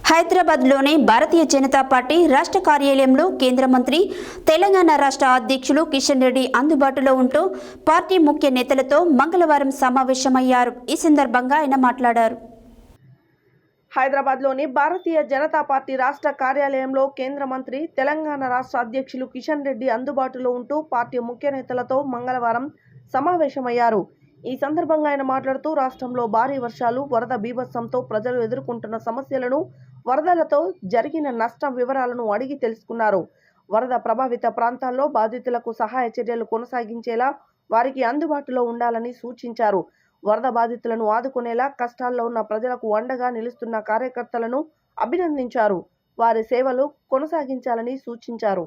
హైదరాబాద్లోని భారతీయ జనతా పార్టీ రాష్ట్ర కార్యాలయంలో కేంద్ర మంత్రి, తెలంగాణ రాష్ట్ర అధ్యక్షులు కిషన్ రెడ్డి అందుబాటులో ఉంటూ పార్టీ ముఖ్య నేతలతో మంగళవారం సమావేశమయ్యారు. ఈ సందర్భంగా ఆయన మాట్లాడారు. హైదరాబాద్లోని భారతీయ జనతా పార్టీ రాష్ట్ర కార్యాలయంలో కేంద్ర మంత్రి, తెలంగాణ రాష్ట్ర అధ్యక్షులు కిషన్ రెడ్డి అందుబాటులో ఉంటూ పార్టీ ముఖ్య నేతలతో మంగళవారం సమావేశమయ్యారు. ఈ సందర్భంగా ఆయన మాట్లాడుతూ రాష్ట్రంలో భారీ వర్షాలు, వరద బీభత్సంతో ప్రజలు ఎదుర్కొంటున్న సమస్యలను, వరదలతో జరిగిన నష్టం వివరాలను అడిగి తెలుసుకున్నారు. వరద ప్రభావిత ప్రాంతాల్లో బాధితులకు సహాయ చర్యలు కొనసాగించేలా వారికి అందుబాటులో ఉండాలని సూచించారు. వరద బాధితులను ఆదుకునేలా కష్టాల్లో ఉన్న ప్రజలకు అండగా నిలుస్తున్న కార్యకర్తలను అభినందించారు. వారి సేవలు కొనసాగించాలని సూచించారు.